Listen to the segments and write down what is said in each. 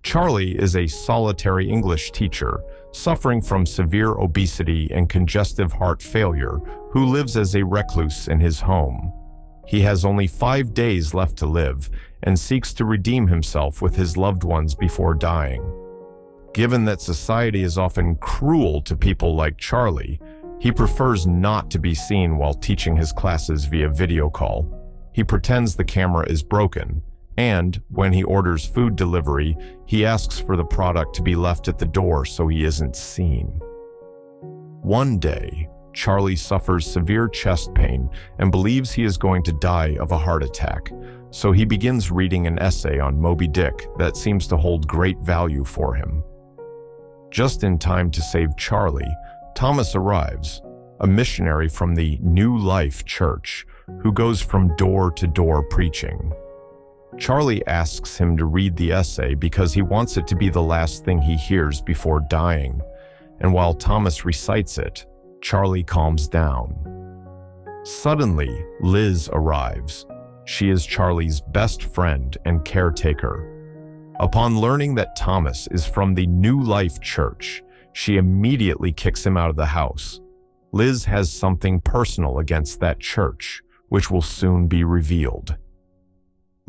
Charlie is a solitary English teacher suffering from severe obesity and congestive heart failure who lives as a recluse in his home. He has only 5 days left to live and seeks to redeem himself with his loved ones before dying. Given that society is often cruel to people like Charlie, he prefers not to be seen while teaching his classes via video call. He pretends the camera is broken, and when he orders food delivery, he asks for the product to be left at the door so he isn't seen. One day, Charlie suffers severe chest pain and believes he is going to die of a heart attack, so he begins reading an essay on Moby Dick that seems to hold great value for him. Just in time to save Charlie, Thomas arrives, a missionary from the New Life Church who goes from door to door preaching. Charlie asks him to read the essay because he wants it to be the last thing he hears before dying, and while Thomas recites it, Charlie calms down. Suddenly, Liz arrives. She is Charlie's best friend and caretaker. Upon learning that Thomas is from the New Life Church, she immediately kicks him out of the house. Liz has something personal against that church, which will soon be revealed.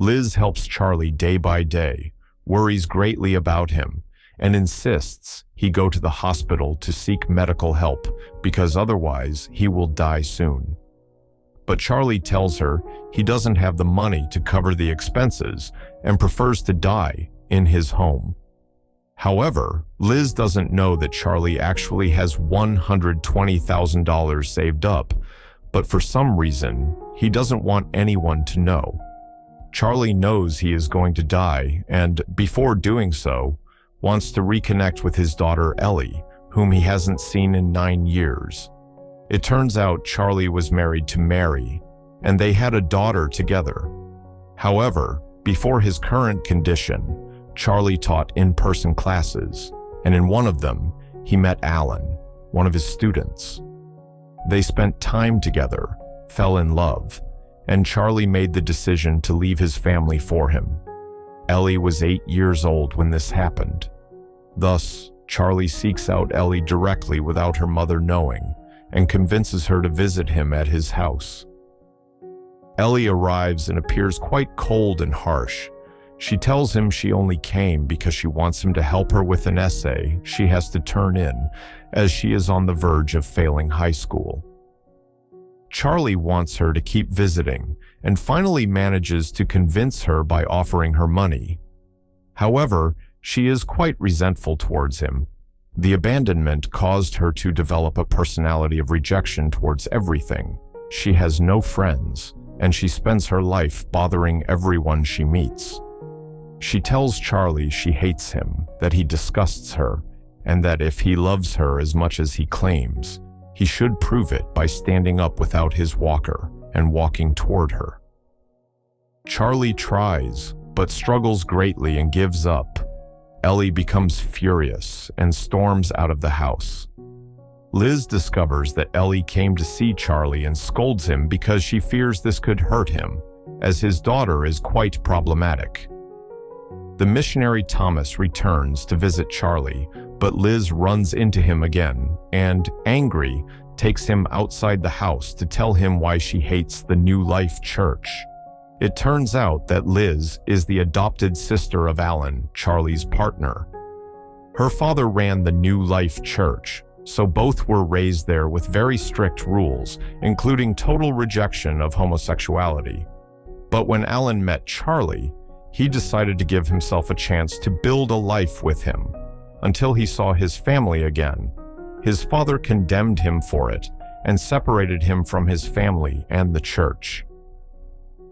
Liz helps Charlie day by day, worries greatly about him, and insists he go to the hospital to seek medical help because otherwise he will die soon. But Charlie tells her he doesn't have the money to cover the expenses and prefers to die in his home. However, Liz doesn't know that Charlie actually has $120,000 saved up, but for some reason, he doesn't want anyone to know. Charlie knows he is going to die and, before doing so, wants to reconnect with his daughter Ellie, whom he hasn't seen in 9 years. It turns out Charlie was married to Mary, and they had a daughter together. However, before his current condition, Charlie taught in-person classes, and in one of them, he met Alan, one of his students. They spent time together, fell in love, and Charlie made the decision to leave his family for him. Ellie was 8 years old when this happened. Thus, Charlie seeks out Ellie directly without her mother knowing and convinces her to visit him at his house. Ellie arrives and appears quite cold and harsh. She tells him she only came because she wants him to help her with an essay she has to turn in, as she is on the verge of failing high school. Charlie wants her to keep visiting and finally manages to convince her by offering her money. However, she is quite resentful towards him. The abandonment caused her to develop a personality of rejection towards everything. She has no friends, and she spends her life bothering everyone she meets. She tells Charlie she hates him, that he disgusts her, and that if he loves her as much as he claims, he should prove it by standing up without his walker and walking toward her. Charlie tries, but struggles greatly and gives up. Ellie becomes furious and storms out of the house. Liz discovers that Ellie came to see Charlie and scolds him because she fears this could hurt him, as his daughter is quite problematic. The missionary Thomas returns to visit Charlie, but Liz runs into him again and, angry, takes him outside the house to tell him why she hates the New Life Church. It turns out that Liz is the adopted sister of Alan, Charlie's partner. Her father ran the New Life Church, so both were raised there with very strict rules, including total rejection of homosexuality. But when Alan met Charlie, he decided to give himself a chance to build a life with him, until he saw his family again. His father condemned him for it and separated him from his family and the church.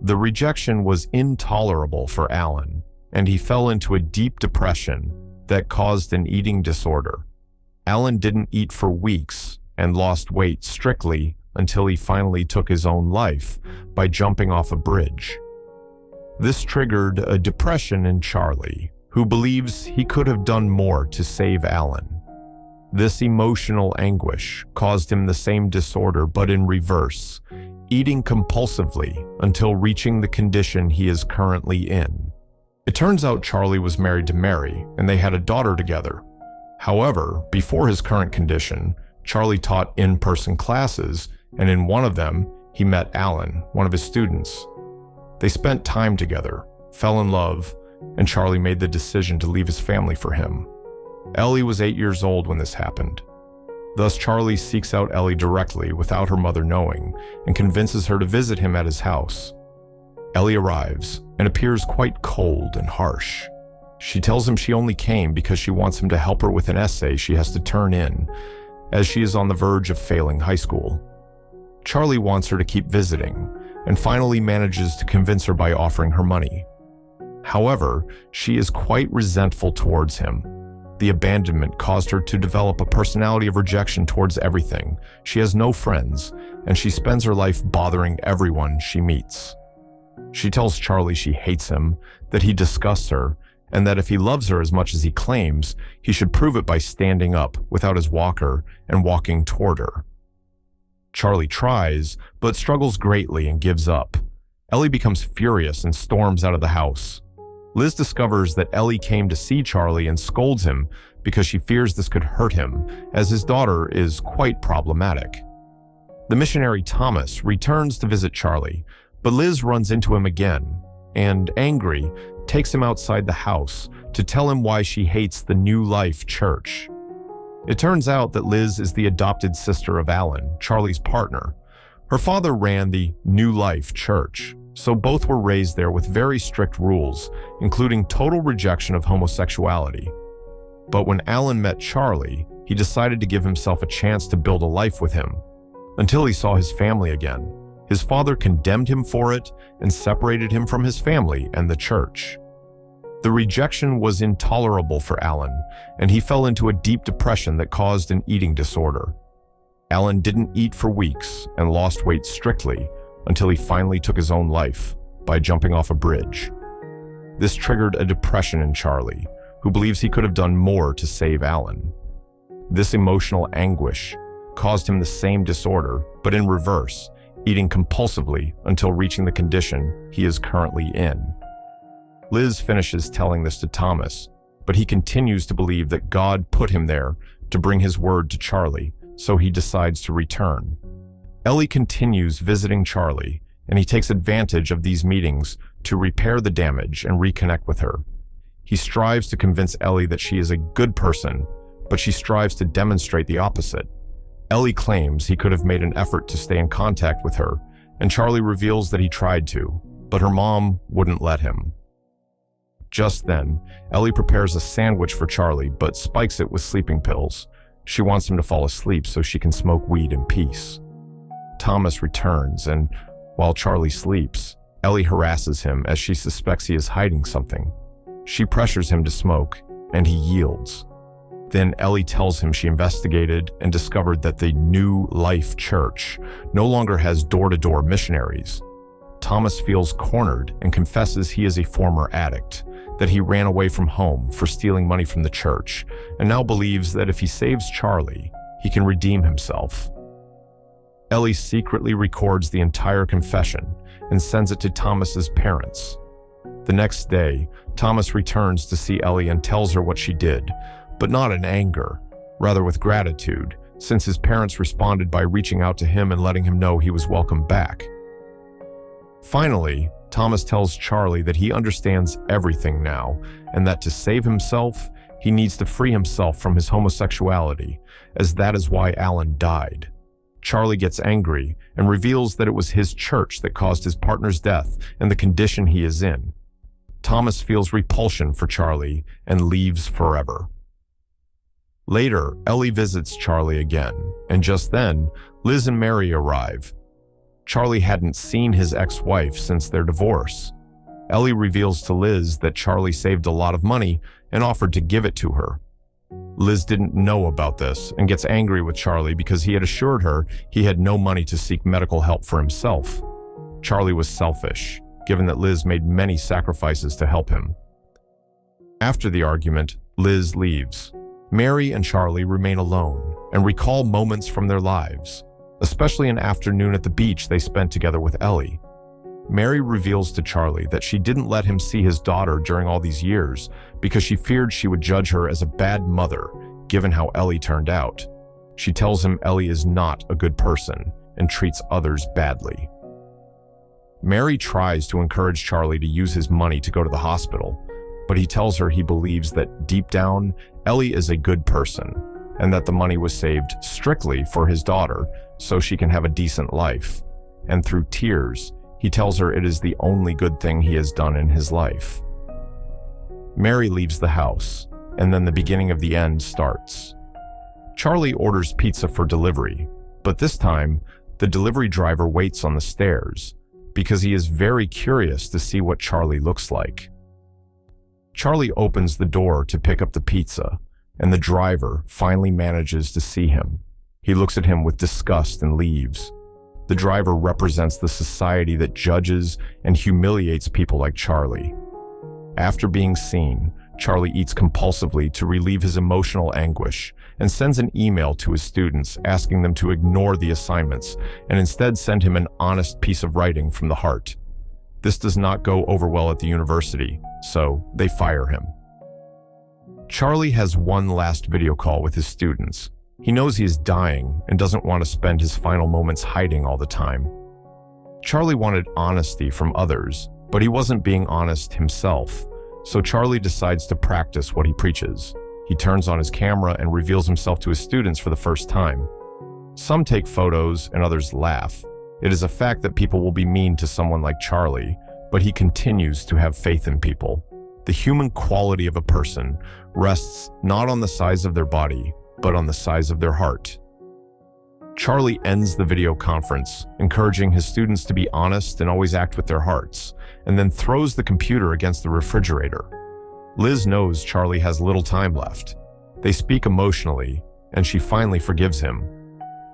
The rejection was intolerable for Alan, and he fell into a deep depression that caused an eating disorder. Alan didn't eat for weeks and lost weight strictly until he finally took his own life by jumping off a bridge. This triggered a depression in Charlie, who believes he could have done more to save Alan. This emotional anguish caused him the same disorder but in reverse, eating compulsively until reaching the condition he is currently in. It turns out Charlie was married to Mary, and they had a daughter together. However, before his current condition, Charlie taught in-person classes, and in one of them, he met Alan, one of his students. They spent time together, fell in love, and Charlie made the decision to leave his family for him. Ellie was 8 years old when this happened. Thus, Charlie seeks out Ellie directly without her mother knowing and convinces her to visit him at his house. Ellie arrives and appears quite cold and harsh. She tells him she only came because she wants him to help her with an essay she has to turn in, as she is on the verge of failing high school. Charlie wants her to keep visiting and finally manages to convince her by offering her money. However, she is quite resentful towards him. The abandonment caused her to develop a personality of rejection towards everything. She has no friends, and she spends her life bothering everyone she meets. She tells Charlie she hates him, that he disgusts her, and that if he loves her as much as he claims, he should prove it by standing up without his walker and walking toward her. Charlie tries, but struggles greatly and gives up. Ellie becomes furious and storms out of the house. Liz discovers that Ellie came to see Charlie and scolds him because she fears this could hurt him, as his daughter is quite problematic. The missionary Thomas returns to visit Charlie, but Liz runs into him again, and, angry, takes him outside the house to tell him why she hates the New Life Church. It turns out that Liz is the adopted sister of Alan, Charlie's partner. Her father ran the New Life Church, so both were raised there with very strict rules, including total rejection of homosexuality. But when Alan met Charlie, he decided to give himself a chance to build a life with him. Until he saw his family again, his father condemned him for it and separated him from his family and the church. The rejection was intolerable for Alan, and he fell into a deep depression that caused an eating disorder. Alan didn't eat for weeks and lost weight strictly until he finally took his own life by jumping off a bridge. This triggered a depression in Charlie, who believes he could have done more to save Alan. This emotional anguish caused him the same disorder, but in reverse, eating compulsively until reaching the condition he is currently in. Liz finishes telling this to Thomas, but he continues to believe that God put him there to bring his word to Charlie, so he decides to return. Ellie continues visiting Charlie, and he takes advantage of these meetings to repair the damage and reconnect with her. He strives to convince Ellie that she is a good person, but she strives to demonstrate the opposite. Ellie claims he could have made an effort to stay in contact with her, and Charlie reveals that he tried to, but her mom wouldn't let him. Just then, Ellie prepares a sandwich for Charlie, but spikes it with sleeping pills. She wants him to fall asleep so she can smoke weed in peace. Thomas returns, and while Charlie sleeps, Ellie harasses him as she suspects he is hiding something. She pressures him to smoke, and he yields. Then Ellie tells him she investigated and discovered that the New Life Church no longer has door-to-door missionaries. Thomas feels cornered and confesses he is a former addict, that he ran away from home for stealing money from the church, and now believes that if he saves Charlie, he can redeem himself. Ellie secretly records the entire confession and sends it to Thomas's parents. The next day, Thomas returns to see Ellie and tells her what she did, but not in anger, rather with gratitude, since his parents responded by reaching out to him and letting him know he was welcome back. Finally, Thomas tells Charlie that he understands everything now, and that to save himself, he needs to free himself from his homosexuality, as that is why Alan died. Charlie gets angry and reveals that it was his church that caused his partner's death and the condition he is in. Thomas feels repulsion for Charlie and leaves forever. Later, Ellie visits Charlie again, and just then, Liz and Mary arrive. Charlie hadn't seen his ex-wife since their divorce. Ellie reveals to Liz that Charlie saved a lot of money and offered to give it to her. Liz didn't know about this and gets angry with Charlie because he had assured her he had no money to seek medical help for himself. Charlie was selfish, given that Liz made many sacrifices to help him. After the argument, Liz leaves. Mary and Charlie remain alone and recall moments from their lives, especially an afternoon at the beach they spent together with Ellie. Mary reveals to Charlie that she didn't let him see his daughter during all these years because she feared she would judge her as a bad mother, given how Ellie turned out. She tells him Ellie is not a good person and treats others badly. Mary tries to encourage Charlie to use his money to go to the hospital, but he tells her he believes that deep down, Ellie is a good person and that the money was saved strictly for his daughter so she can have a decent life. And through tears, he tells her it is the only good thing he has done in his life. Mary leaves the house, and then the beginning of the end starts. Charlie orders pizza for delivery, but this time, the delivery driver waits on the stairs because he is very curious to see what Charlie looks like. Charlie opens the door to pick up the pizza, and the driver finally manages to see him. He looks at him with disgust and leaves. The driver represents the society that judges and humiliates people like Charlie. After being seen, Charlie eats compulsively to relieve his emotional anguish and sends an email to his students asking them to ignore the assignments and instead send him an honest piece of writing from the heart. This does not go over well at the university, so they fire him. Charlie has one last video call with his students. He knows he is dying and doesn't want to spend his final moments hiding all the time. Charlie wanted honesty from others, but he wasn't being honest himself, so Charlie decides to practice what he preaches. He turns on his camera and reveals himself to his students for the first time. Some take photos and others laugh. It is a fact that people will be mean to someone like Charlie, but he continues to have faith in people. The human quality of a person rests not on the size of their body, but on the size of their heart. Charlie ends the video conference, encouraging his students to be honest and always act with their hearts, and then throws the computer against the refrigerator. Liz knows Charlie has little time left. They speak emotionally, and she finally forgives him.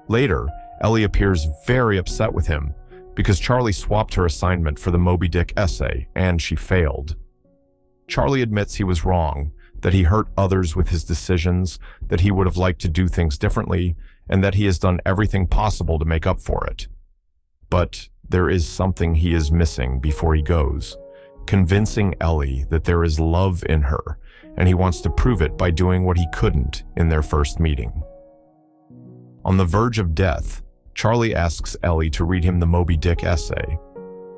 Later, Ellie appears very upset with him because Charlie swapped her assignment for the Moby Dick essay, and she failed. Charlie admits he was wrong, that he hurt others with his decisions, that he would have liked to do things differently, and that he has done everything possible to make up for it. But there is something he is missing before he goes, convincing Ellie that there is love in her, and he wants to prove it by doing what he couldn't in their first meeting. On the verge of death, Charlie asks Ellie to read him the Moby Dick essay.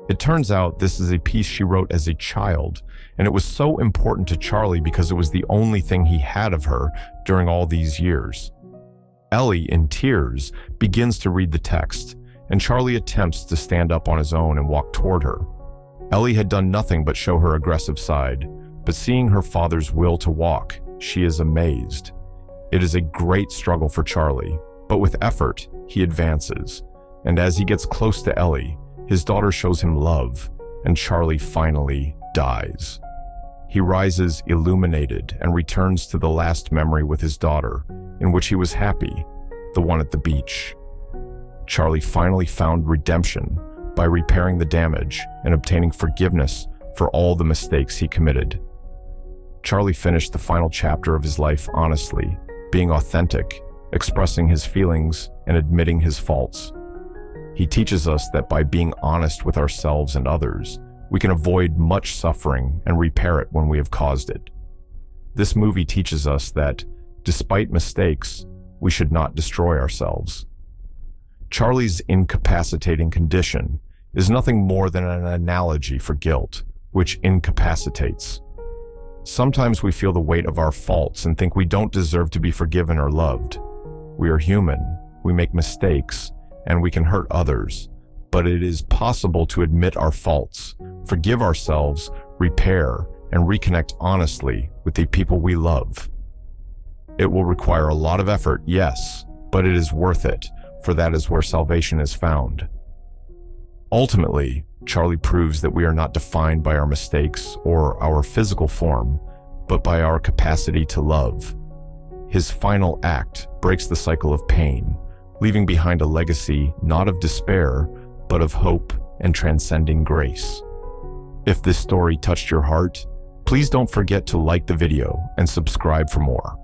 It turns out this is a piece she wrote as a child, and it was so important to Charlie because it was the only thing he had of her during all these years. Ellie, in tears, begins to read the text, and Charlie attempts to stand up on his own and walk toward her. Ellie had done nothing but show her aggressive side, but seeing her father's will to walk, she is amazed. It is a great struggle for Charlie, but with effort, he advances, and as he gets close to Ellie, his daughter shows him love, and Charlie finally dies. He rises illuminated and returns to the last memory with his daughter, in which he was happy, the one at the beach. Charlie finally found redemption by repairing the damage and obtaining forgiveness for all the mistakes he committed. Charlie finished the final chapter of his life honestly, being authentic, expressing his feelings, and admitting his faults. He teaches us that by being honest with ourselves and others, we can avoid much suffering and repair it when we have caused it. This movie teaches us that, despite mistakes, we should not destroy ourselves. Charlie's incapacitating condition is nothing more than an analogy for guilt, which incapacitates. Sometimes we feel the weight of our faults and think we don't deserve to be forgiven or loved. We are human, we make mistakes, and we can hurt others, but it is possible to admit our faults, forgive ourselves, repair, and reconnect honestly with the people we love. It will require a lot of effort, yes, but it is worth it, for that is where salvation is found. Ultimately, Charlie proves that we are not defined by our mistakes or our physical form, but by our capacity to love. His final act breaks the cycle of pain, leaving behind a legacy not of despair, but of hope and transcending grace. If this story touched your heart, please don't forget to like the video and subscribe for more.